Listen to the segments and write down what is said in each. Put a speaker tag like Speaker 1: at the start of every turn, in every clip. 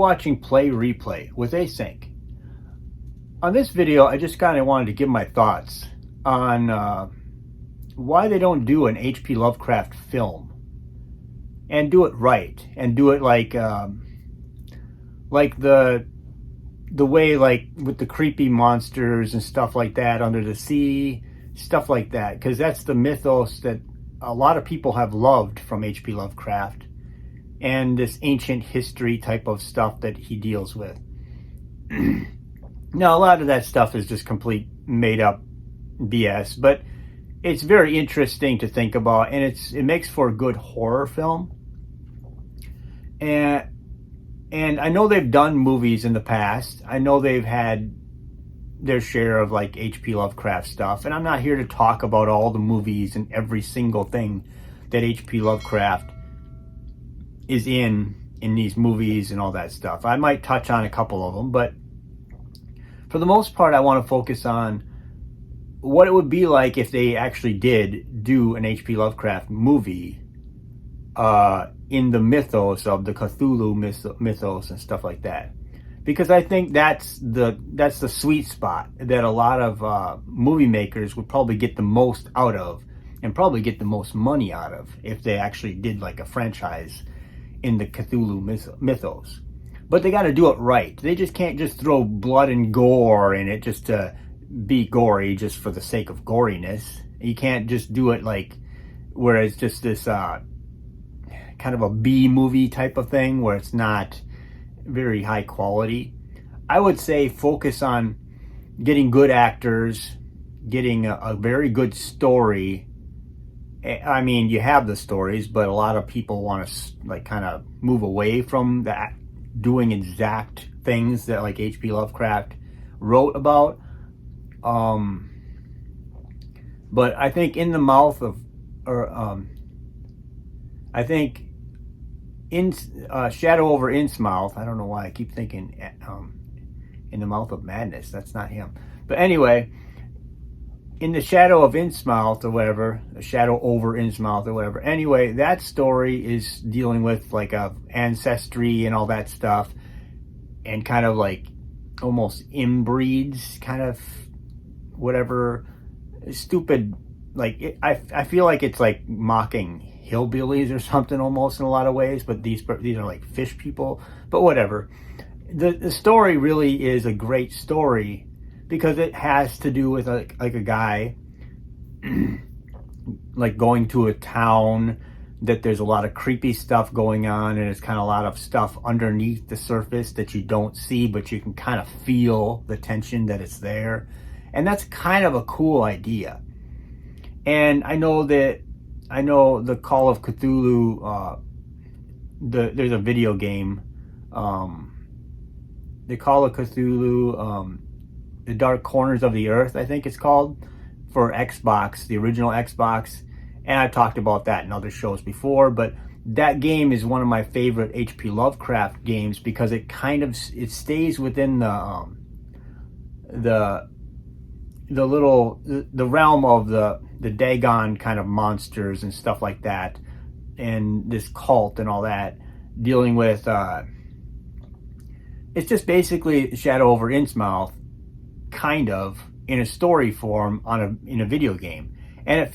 Speaker 1: watching Play Replay with Async. On this video, I just kind of wanted to give my thoughts on why they don't do an H.P. Lovecraft film and do it right, and do it like the way, like with the creepy monsters and stuff like that under the sea, stuff like that, because that's the mythos that a lot of people have loved from H.P. Lovecraft, and this ancient history type of stuff that he deals with. Now, a lot of that stuff is just complete made up BS, but it's very interesting to think about, and it makes for a good horror film. And I know they've done movies in the past. I know they've had their share of like H.P. Lovecraft stuff, and I'm not here to talk about all the movies and every single thing that H.P. Lovecraft is in these movies and all that stuff. I might touch on a couple of them, but for the most part, I want to focus on what it would be like if they actually did do an H.P. Lovecraft movie in the mythos of the Cthulhu mythos and stuff like that. Because I think that's the sweet spot that a lot of movie makers would probably get the most out of, and probably get the most money out of, if they actually did like a franchise in the Cthulhu mythos. But they got to do it right. They just can't just throw blood and gore in it just to be gory just for the sake of goriness. You can't just do it like where it's just this kind of a B movie type of thing where it's not very high quality. I would say focus on getting good actors, getting a very good story. I mean, you have the stories, but a lot of people want to like kind of move away from that, doing exact things that like H.P. Lovecraft wrote about. But I think in the mouth of, I think in Shadow over Innsmouth, I don't know why I keep thinking in the Mouth of Madness. That's not him. But anyway, in the Shadow of Innsmouth or whatever, the Shadow over Innsmouth or whatever. Anyway, that story is dealing with like ancestry and all that stuff, and kind of like almost inbreeds, kind of whatever stupid, like I feel like it's like mocking hillbillies or something almost in a lot of ways, but these are like fish people. But whatever, the story really is a great story because it has to do with like a guy like going to a town that there's a lot of creepy stuff going on, and it's kind of a lot of stuff underneath the surface that you don't see, but you can kind of feel the tension that it's there. And that's kind of a cool idea. And I know the Call of Cthulhu, there's a video game, the Call of Cthulhu, the Dark Corners of the Earth, I think it's called, for Xbox, the original Xbox. And I've talked about that in other shows before, but that game is one of my favorite H.P. Lovecraft games because it kind of, it stays within the realm of the Dagon kind of monsters and stuff like that, and this cult and all that, dealing with it's just basically Shadow over Innsmouth kind of in a story form in a video game. And it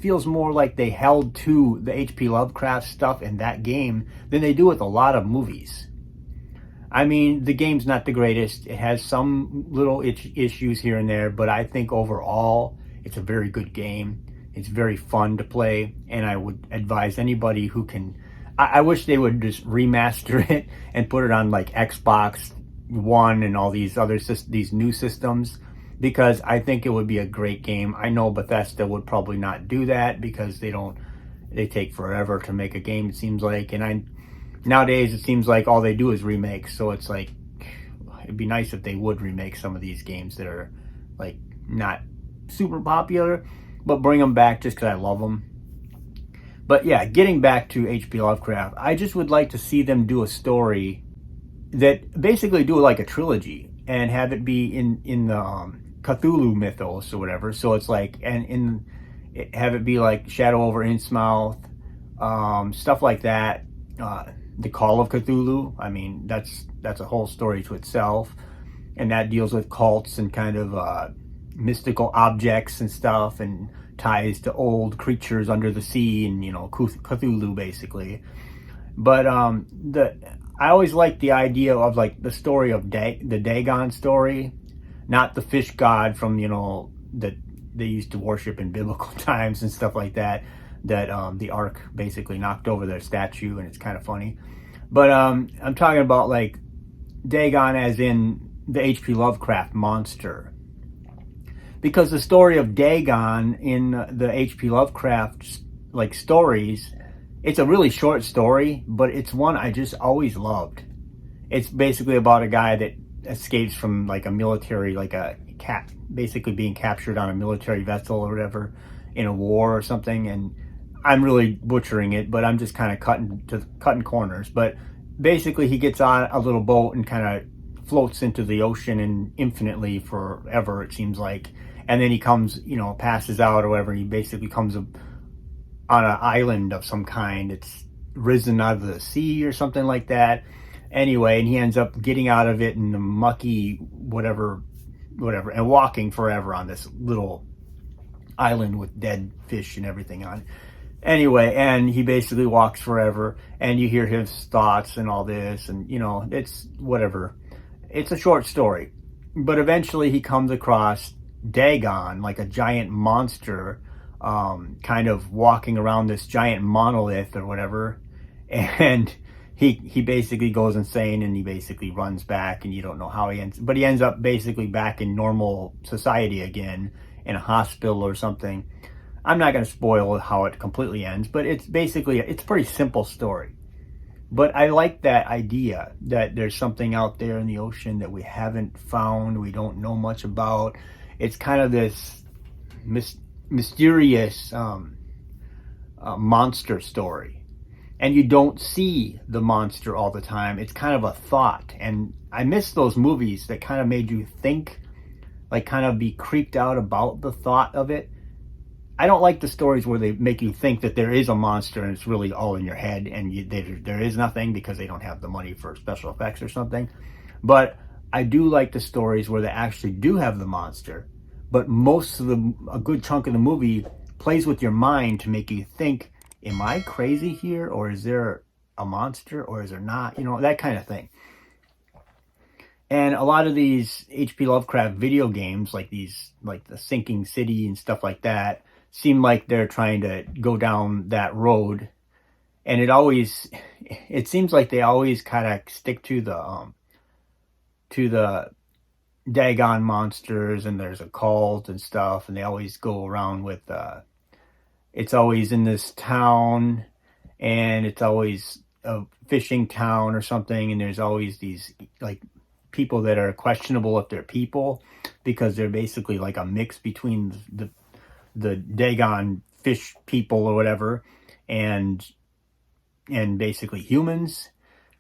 Speaker 1: feels more like they held to the H.P. Lovecraft stuff in that game than they do with a lot of movies. I mean, the game's not the greatest. It has some little issues here and there, but I think overall it's a very good game. It's very fun to play, and I would advise anybody who can. I wish they would just remaster it and put it on like Xbox One and all these new systems, because I think it would be a great game. I know Bethesda would probably not do that because they take forever to make a game, it seems like, and nowadays it seems like all they do is remakes. So it's like, it'd be nice if they would remake some of these games that are like not super popular, but bring them back just because I love them. But yeah, getting back to H.P. Lovecraft, I just would like to see them do a story that basically do like a trilogy and have it be in the Cthulhu Mythos or whatever. So it's like, and have it be like Shadow over Innsmouth, stuff like that. the Call of Cthulhu. I mean, that's a whole story to itself, and that deals with cults and kind of mystical objects and stuff, and ties to old creatures under the sea, and Cthulhu basically. But the I always liked the idea of like the story of the Dagon story, not the fish god from that they used to worship in biblical times and stuff like that. That the Ark basically knocked over their statue, and it's kind of funny. But I'm talking about like Dagon as in the H.P. Lovecraft monster, because the story of Dagon in the H.P. Lovecraft like stories, it's a really short story, but it's one I just always loved. It's basically about a guy that escapes from like a military, like a cat, basically being captured on a military vessel or whatever in a war or something. And I'm really butchering it, but I'm just kind of cutting corners. But basically, he gets on a little boat and kind of floats into the ocean and infinitely forever, it seems like. And then he comes, passes out or whatever. And he basically comes on an island of some kind. It's risen out of the sea or something like that. Anyway, and he ends up getting out of it in the mucky whatever, and walking forever on this little island with dead fish and everything on it. Anyway, and he basically walks forever, and you hear his thoughts and all this, and it's whatever. It's a short story, but eventually he comes across Dagon, like a giant monster, kind of walking around this giant monolith or whatever, and he basically goes insane, and he basically runs back, and you don't know how he ends, but he ends up basically back in normal society again, in a hospital or something. I'm not going to spoil how it completely ends, but it's a pretty simple story. But I like that idea that there's something out there in the ocean that we haven't found, we don't know much about. It's kind of this mysterious monster story. And you don't see the monster all the time. It's kind of a thought. And I miss those movies that kind of made you think, like kind of be creeped out about the thought of it. I don't like the stories where they make you think that there is a monster and it's really all in your head, and there is nothing because they don't have the money for special effects or something. But I do like the stories where they actually do have the monster, but a good chunk of the movie plays with your mind to make you think, am I crazy here, or is there a monster, or is there not? That kind of thing. And a lot of these H.P. Lovecraft video games, like the Sinking City and stuff like that, seem like they're trying to go down that road. And it seems like they always kind of stick to the Dagon monsters, and there's a cult and stuff, and they always go around with it's always in this town, and it's always a fishing town or something, and there's always these like people that are questionable if they're people, because they're basically like a mix between the Dagon fish people or whatever, and basically humans.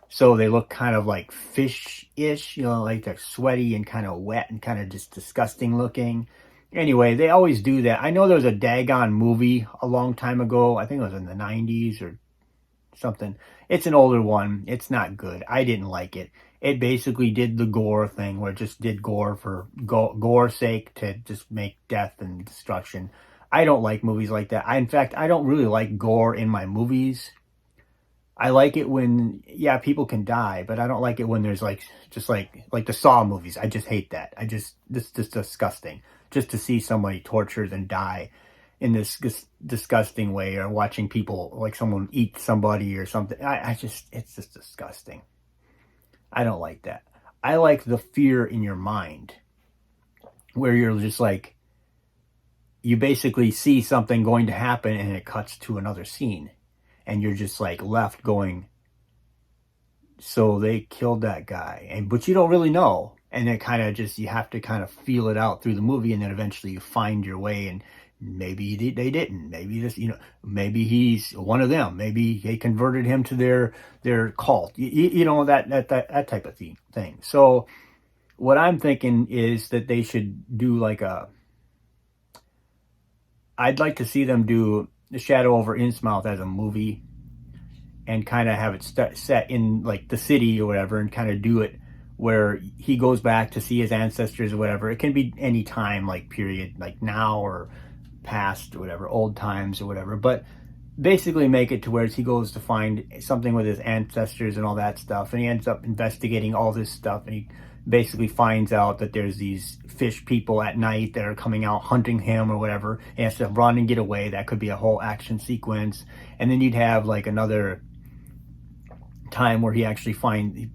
Speaker 1: So they look kind of like fish-ish, like they're sweaty and kind of wet and kind of just disgusting looking. Anyway, they always do that. I know there was a Dagon movie a long time ago. I think it was in the 90s or something. It's an older one. It's not good. I didn't like it. It basically did the gore thing, where it just did gore for gore's sake, to just make death and destruction. I don't like movies like that. In fact, I don't really like gore in my movies. I like it when, people can die, but I don't like it when there's like the Saw movies. I just hate that. This is disgusting. Just to see somebody tortured and die in this disgusting way, or watching people, like someone eat somebody or something. It's just disgusting. I don't like that. I like the fear in your mind, where you're just like, you basically see something going to happen and it cuts to another scene, and you're just like left going, so they killed that guy, but you don't really know. And it kind of just, you have to kind of feel it out through the movie, and then eventually you find your way, and maybe they didn't. Maybe maybe he's one of them. Maybe they converted him to their cult. That type of thing. So what I'm thinking is that they should do I'd like to see them do The Shadow over Innsmouth as a movie, and kind of have it set in like the city or whatever, and kind of do it where he goes back to see his ancestors or whatever. It can be any time, like period, like now or past or whatever, old times or whatever. But basically make it to where he goes to find something with his ancestors and all that stuff, and he ends up investigating all this stuff, and he basically finds out that there's these fish people at night that are coming out hunting him or whatever. He has to run and get away. That could be a whole action sequence. And then you'd have like another time where he actually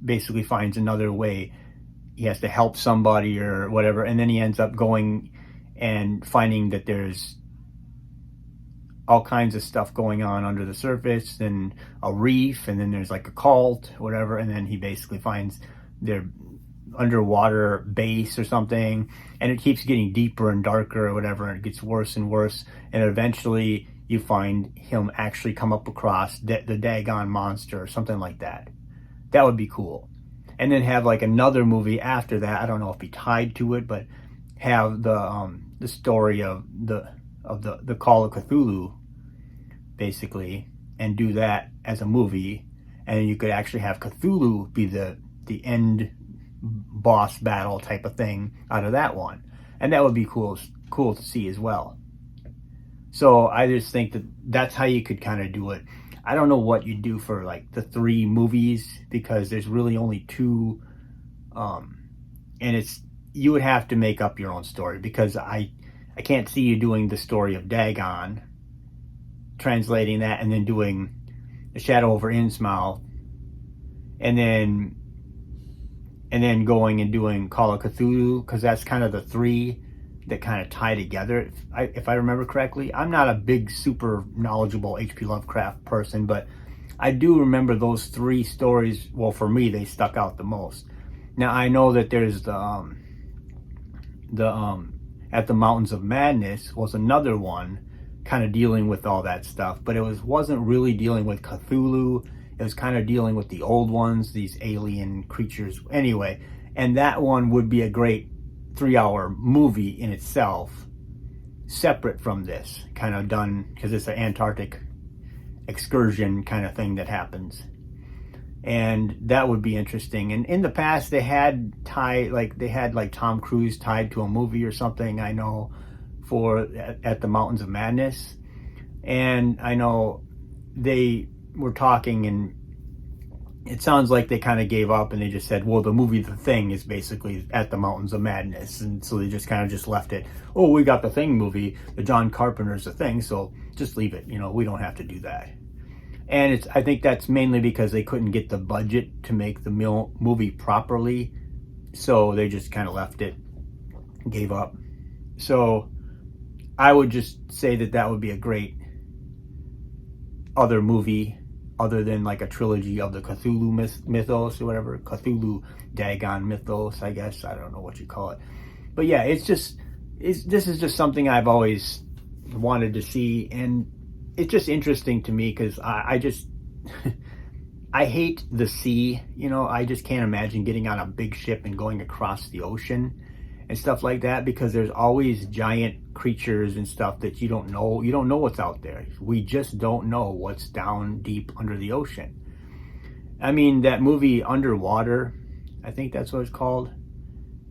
Speaker 1: basically finds another way. He has to help somebody or whatever, and then he ends up going and finding that there's all kinds of stuff going on under the surface, and a reef, and then there's like a cult or whatever, and then he basically finds their underwater base or something, and it keeps getting deeper and darker or whatever, and it gets worse and worse, and eventually you find him actually come up across the daggone monster or something like that. That would be cool. And then have like another movie after that. I don't know if be tied to it, but have the story of the Call of Cthulhu, basically, and do that as a movie. And you could actually have Cthulhu be the end boss battle type of thing out of that one, and that would be cool to see as well. So I just think that that's how you could kind of do it. I don't know what you do for like the 3 movies, because there's really only 2, and you would have to make up your own story, because I can't see you doing the story of Dagon, translating that, and then doing The Shadow over Innsmouth, and then going and doing Call of Cthulhu, because that's kind of the 3 that kind of tie together, if I remember correctly. I'm not a big, super knowledgeable H.P. Lovecraft person, but I do remember those 3 stories. Well, for me, they stuck out the most. Now, I know that there's the At the Mountains of Madness was another one, kind of dealing with all that stuff, but it wasn't really dealing with Cthulhu. It was kind of dealing with the old ones, these alien creatures. Anyway, and that one would be a great 3-hour movie in itself, separate from this, kind of done, because it's an Antarctic excursion kind of thing that happens. And that would be interesting. And in the past, they had Tom Cruise tied to a movie or something, I know, for At the Mountains of Madness. And I know they were talking, and it sounds like they kind of gave up, and they just said, well, the movie The Thing is basically At the Mountains of Madness. And so they just kind of just left it. Oh, we got the Thing movie, the John Carpenter's The Thing, so just leave it. We don't have to do that. And I think that's mainly because they couldn't get the budget to make the movie properly. So they just kind of left it, gave up. So I would just say that would be a great other movie, other than like a trilogy of the Cthulhu Mythos or whatever. Cthulhu Dagon Mythos, I guess. I don't know what you call it. But yeah, this is just something I've always wanted to see, and it's just interesting to me, because I just I hate the sea. I just can't imagine getting on a big ship and going across the ocean and stuff like that, because there's always giant creatures and stuff that you don't know. You don't know what's out there. We just don't know what's down deep under the ocean. I mean, that movie Underwater, I think that's what it's called.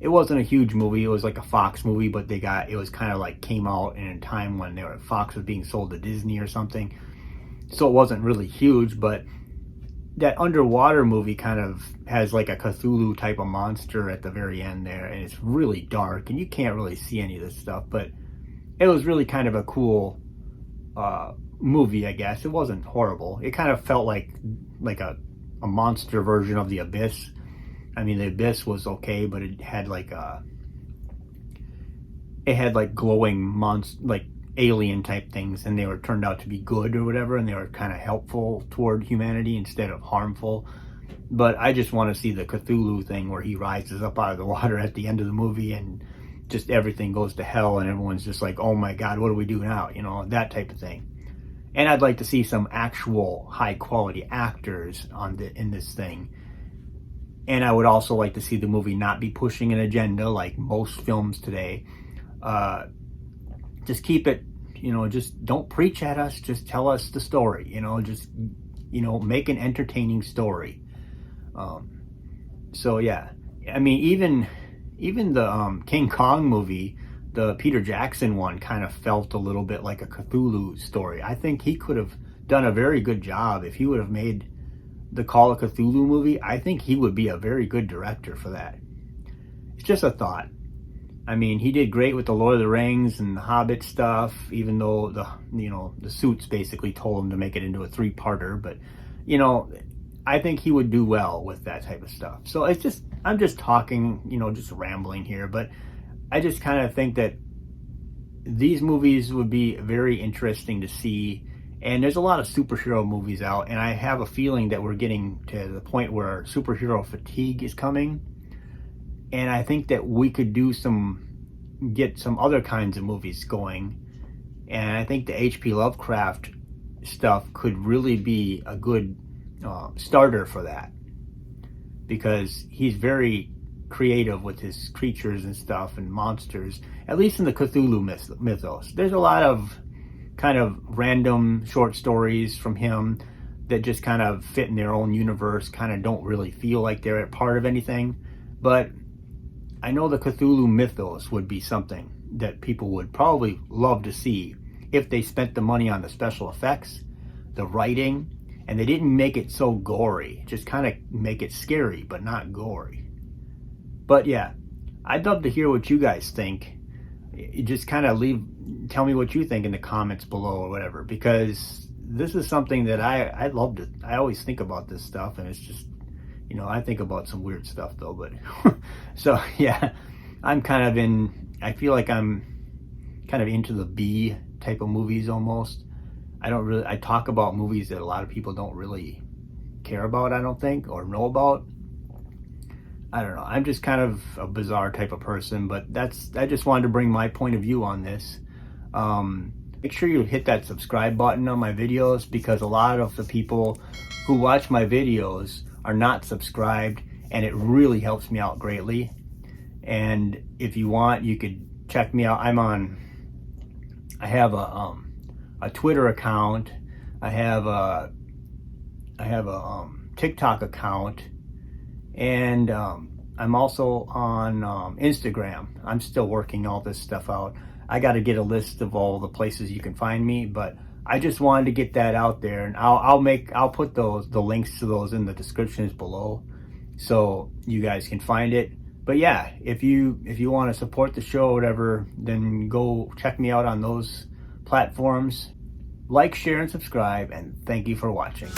Speaker 1: It wasn't a huge movie. It was like a Fox movie, but it was kind of like came out in a time when Fox was being sold to Disney or something. So it wasn't really huge, but that Underwater movie kind of has like a Cthulhu type of monster at the very end there, and it's really dark, and you can't really see any of this stuff, but it was really kind of a cool movie, I guess. It wasn't horrible. It kind of felt like a monster version of The Abyss. I mean, The Abyss was okay, but it had like glowing like alien type things, and they were turned out to be good or whatever, and they were kind of helpful toward humanity instead of harmful. But I just want to see the Cthulhu thing where he rises up out of the water at the end of the movie, and just everything goes to hell, and everyone's just like, oh my god, what do we do now? That type of thing. And I'd like to see some actual high quality actors in this thing. And I would also like to see the movie not be pushing an agenda like most films today. Just keep it, just don't preach at us. Just tell us the story, just You know, make an entertaining story. So yeah, I mean, even the King Kong movie, the Peter Jackson one, kind of felt a little bit like a Cthulhu story. I think he could have done a very good job if he would have made the Call of Cthulhu movie. I think he would be a very good director for that. It's just a thought. I mean, he did great with the Lord of the Rings and the Hobbit stuff, even though the Suits basically told him to make it into a 3-parter. But, you know, I think he would do well with that type of stuff. So I'm just talking, just rambling here. But I just kind of think that these movies would be very interesting to see. And there's a lot of superhero movies out, and I have a feeling that we're getting to the point where superhero fatigue is coming. And I think that we could get some other kinds of movies going. And I think the H.P. Lovecraft stuff could really be a good starter for that. Because he's very creative with his creatures and stuff and monsters, at least in the Cthulhu Mythos. There's a lot of kind of random short stories from him that just kind of fit in their own universe, kind of don't really feel like they're a part of anything. But I know the Cthulhu Mythos would be something that people would probably love to see if they spent the money on the special effects, the writing, and they didn't make it so gory. Just kind of make it scary, but not gory. But yeah, I'd love to hear what you guys think. You just kind of tell me what you think in the comments below or whatever, because this is something that I love to, I always think about this stuff, and it's just, I think about some weird stuff though, but so yeah, I feel like I'm kind of into the B type of movies almost. I talk about movies that a lot of people don't really care about, I don't think, or know about. I don't know. I'm just kind of a bizarre type of person, but I just wanted to bring my point of view on this. Make sure you hit that subscribe button on my videos, because a lot of the people who watch my videos are not subscribed, and it really helps me out greatly. And if you want, you could check me out. I have a Twitter account. I have a TikTok account. And I'm also on Instagram. I'm still working all this stuff out. I got to get a list of all the places you can find me, but I just wanted to get that out there, and I'll put the links to those in the descriptions below, so you guys can find it. But yeah, if you want to support the show or whatever, then go check me out on those platforms. Like, share, and subscribe, and thank you for watching.